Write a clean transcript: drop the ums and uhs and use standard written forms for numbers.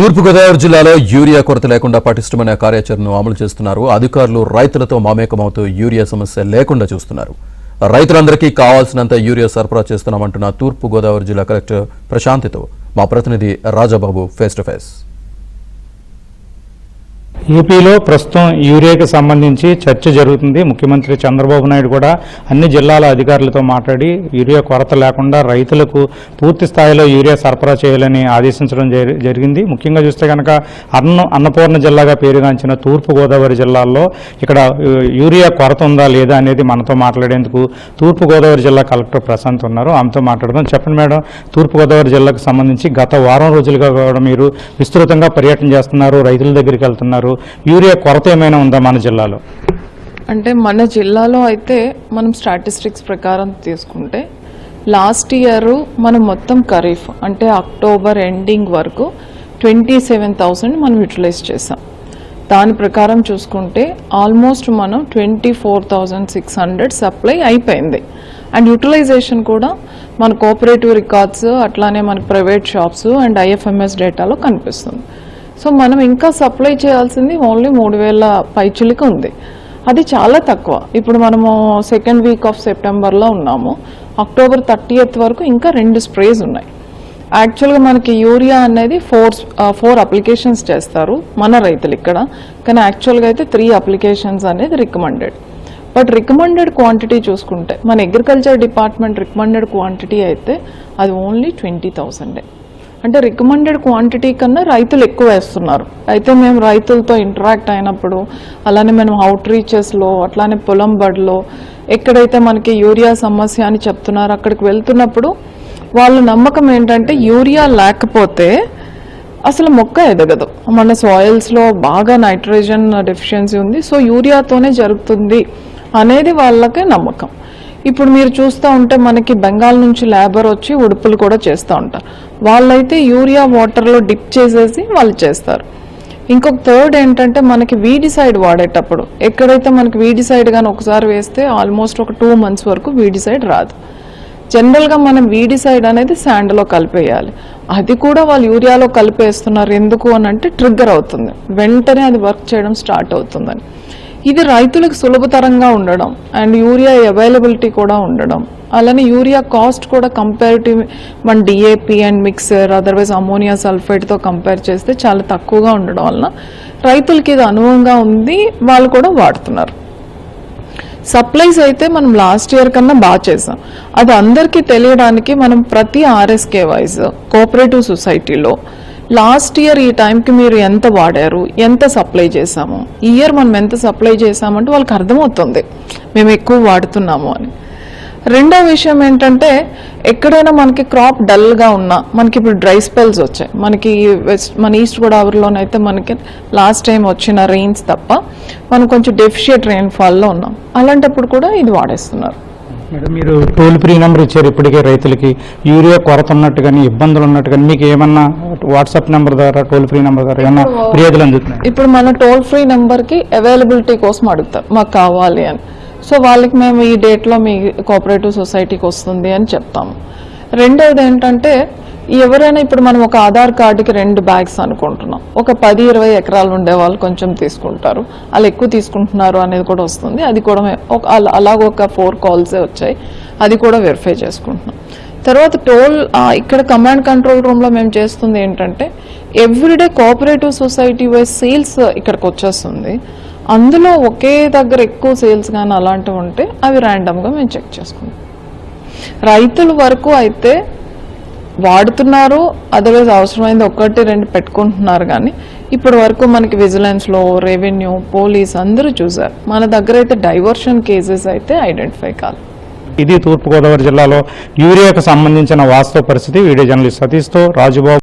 తూర్పుగోదావరి జిల్లాలో యూరియా కొరత లేకుండా పటిష్టమైన కార్యాచరణను అమలు చేస్తున్నారు. అధికారులు రైతులతో మమేకమవుతూ యూరియా సమస్య లేకుండా చూస్తున్నారు. రైతులందరికీ కావాల్సినంత యూరియా సరఫరా చేస్తున్నామంటున్న తూర్పుగోదావరి జిల్లా కలెక్టర్ ప్రశాంతితో మా ప్రతినిధి రాజాబాబు ఫేస్ టు ఫేస్. యూపీలో ప్రస్తుతం యూరియాకి సంబంధించి చర్చ జరుగుతుంది. ముఖ్యమంత్రి చంద్రబాబు నాయుడు కూడా అన్ని జిల్లాల అధికారులతో మాట్లాడి యూరియా కొరత లేకుండా రైతులకు పూర్తి స్థాయిలో యూరియా సరఫరా చేయాలని ఆదేశించడం జరిగింది. ముఖ్యంగా చూస్తే కనుక అన్నపూర్ణ జిల్లాగా పేరుగాంచిన తూర్పుగోదావరి జిల్లాల్లో ఇక్కడ యూరియా కొరత ఉందా లేదా అనేది మనతో మాట్లాడేందుకు తూర్పుగోదావరి జిల్లా కలెక్టర్ ప్రశాంత్ ఉన్నారు. ఆమెతో మాట్లాడదాం. చెప్పండి మేడం, తూర్పుగోదావరి జిల్లాకు సంబంధించి గత వారం రోజులుగా కూడా మీరు విస్తృతంగా పర్యటన చేస్తున్నారు, రైతుల దగ్గరికి వెళ్తున్నారు. యూరియా కొరత ఏమైనా ఉందా మన జిల్లాలో? అంటే మన జిల్లాలో అయితే మనం స్టాటిస్టిక్స్ ప్రకారం తీసుకుంటే లాస్ట్ ఇయర్ మనం మొత్తం ఖరీఫ్ అంటే అక్టోబర్ ఎండింగ్ వరకు 27,000 మనం యూటిలైజ్ చేసాం. దాని ప్రకారం చూసుకుంటే ఆల్మోస్ట్ మనం 24,600 సప్లై అయిపోయింది. అండ్ యూటిలైజేషన్ కూడా మన కోఆపరేటివ్ రికార్డ్స్ అట్లానే మన ప్రైవేట్ షాప్స్ అండ్ IFMS డేటాలో కనిపిస్తుంది. సో మనం ఇంకా సప్లై చేయాల్సింది ఓన్లీ 3,000 పైచులికి ఉంది. అది చాలా తక్కువ. ఇప్పుడు మనము సెకండ్ వీక్ ఆఫ్ సెప్టెంబర్లో ఉన్నాము. అక్టోబర్ 30th వరకు ఇంకా 2 స్ప్రేస్ ఉన్నాయి. యాక్చువల్గా మనకి యూరియా అనేది 4 అప్లికేషన్స్ చేస్తారు మన రైతులు ఇక్కడ, కానీ యాక్చువల్గా అయితే 3 అప్లికేషన్స్ అనేది రికమెండెడ్. బట్ రికమెండెడ్ క్వాంటిటీ చూసుకుంటే మన అగ్రికల్చర్ డిపార్ట్మెంట్ రికమెండెడ్ క్వాంటిటీ అయితే అది ఓన్లీ 20,000. అంటే రికమెండెడ్ క్వాంటిటీ కన్నా రైతులు ఎక్కువ వేస్తున్నారు. అయితే మేము రైతులతో ఇంటరాక్ట్ అయినప్పుడు, అలానే మనం అవుట్ రీచెస్లో అట్లానే పొలం బడిలో ఎక్కడైతే మనకి యూరియా సమస్య అని చెప్తున్నారు అక్కడికి వెళ్తున్నప్పుడు వాళ్ళ నమ్మకం ఏంటంటే యూరియా లేకపోతే అసలు మొక్క ఎదగదు, మన సాయిల్స్లో బాగా నైట్రోజన్ డెఫిషియన్సీ ఉంది, సో యూరియాతోనే జరుగుతుంది అనేది వాళ్ళకే నమ్మకం. ఇప్పుడు మీరు చూస్తూ ఉంటే మనకి బెంగాల్ నుంచి లేబర్ వచ్చి ఉడుపులు కూడా చేస్తూ ఉంటారు. వాళ్ళైతే యూరియా వాటర్లో డిప్ చేసేసి వాళ్ళు చేస్తారు. ఇంకొక థర్డ్ ఏంటంటే మనకి వీడిసైడ్ వాడేటప్పుడు ఎక్కడైతే మనకి వీడిసైడ్ కానీ ఒకసారి వేస్తే ఆల్మోస్ట్ ఒక 2 months వరకు వీడిసైడ్ రాదు. జనరల్గా మనం వీడిసైడ్ అనేది శాండ్లో కలిపేయాలి. అది కూడా వాళ్ళు యూరియాలో కలిపేస్తున్నారు. ఎందుకు అని అంటే ట్రిగ్గర్ అవుతుంది, వెంటనే అది వర్క్ చేయడం స్టార్ట్ అవుతుందని. ఇది రైతులకు సులభతరంగా ఉండడం అండ్ యూరియా అవైలబిలిటీ కూడా ఉండడం, అలానే యూరియా కాస్ట్ కూడా కంపారిటివ్ మన DAP and mixture otherwise ammonia సల్ఫేట్తో కంపేర్ చేస్తే చాలా తక్కువగా ఉండడం వలన రైతులకి ఇది అనుభవంగా ఉంది, వాళ్ళు కూడా వాడుతున్నారు. సప్లైస్ అయితే మనం లాస్ట్ ఇయర్ కన్నా బాగా చేసాం. అది అందరికీ తెలియడానికి మనం ప్రతి RSK వైజ్ కోఆపరేటివ్ సొసైటీలో లాస్ట్ ఇయర్ ఈ టైంకి మీరు ఎంత వాడారు, ఎంత సప్లై చేసాము, ఈ ఇయర్ మనం ఎంత సప్లై చేసామంటే వాళ్ళకి అర్థమవుతుంది మేము ఎక్కువ వాడుతున్నాము అని. రెండో విషయం ఏంటంటే ఎక్కడైనా మనకి క్రాప్ డల్గా ఉన్నా, మనకి ఇప్పుడు డ్రై స్పెల్స్ వచ్చాయి, మనకి మన ఈస్ట్ గోదావరిలోనైతే మనకి లాస్ట్ టైం వచ్చిన రెయిన్స్ తప్ప మనం కొంచెం డెఫిషియట్ రెయిన్ఫాల్లో ఉన్నాం. అలాంటప్పుడు కూడా ఇది వాడేస్తున్నారు. మేడం, మీరు టోల్ ఫ్రీ నెంబర్ ఇచ్చారు ఇప్పటికే రైతులకి. యూరియా కొరత ఉన్నట్టు కానీ ఇబ్బందులు ఉన్నట్టు కానీ మీకు ఏమన్నా వాట్సాప్ నెంబర్ ద్వారా టోల్ ఫ్రీ నెంబర్ ద్వారా ఏమన్నా ఫిర్యాదులు అందుతున్నాయి? ఇప్పుడు మన టోల్ ఫ్రీ నెంబర్కి అవైలబిలిటీ కోసం అడుగుతారు, మాకు కావాలి అని. సో వాళ్ళకి మేము ఈ డేట్లో మీ కోఆపరేటివ్ సొసైటీకి వస్తుంది అని చెప్తాము. రెండవది ఏంటంటే ఎవరైనా ఇప్పుడు మనం ఒక ఆధార్ కార్డుకి 2 bags అనుకుంటున్నాం, ఒక 10-20 ఎకరాలు ఉండే వాళ్ళు కొంచెం తీసుకుంటారు, వాళ్ళు ఎక్కువ తీసుకుంటున్నారు అనేది కూడా వస్తుంది. అది కూడా అలాగ ఒక 4 calls వచ్చాయి, అది కూడా వెరిఫై చేసుకుంటున్నాం. తర్వాత ఇక్కడ కమాండ్ కంట్రోల్ రూమ్లో మేము చేస్తుంది ఏంటంటే everyday cooperative society wise sales ఇక్కడికి వచ్చేస్తుంది. అందులో ఒకే దగ్గర ఎక్కువ సేల్స్ కానీ అలాంటివి ఉంటే అవి ర్యాండమ్గా మేము చెక్ చేసుకుంటాం. రైతుల వరకు అయితే వాడుతున్నారు, అదర్వైజ్ అవసరమైంది 1-2 పెట్టుకుంటున్నారు. కానీ ఇప్పటి వరకు మనకి విజిలెన్స్లో రెవెన్యూ పోలీస్ అందరూ చూసారు, మన దగ్గర అయితే డైవర్షన్ కేసెస్ అయితే ఐడెంటిఫై కాదు. ఇది తూర్పుగోదావరి జిల్లాలో యూరియాకు సంబంధించిన వాస్తవ పరిస్థితి. వీడియో జర్నలిస్ట్ సతీష్తో రాజుబాబు.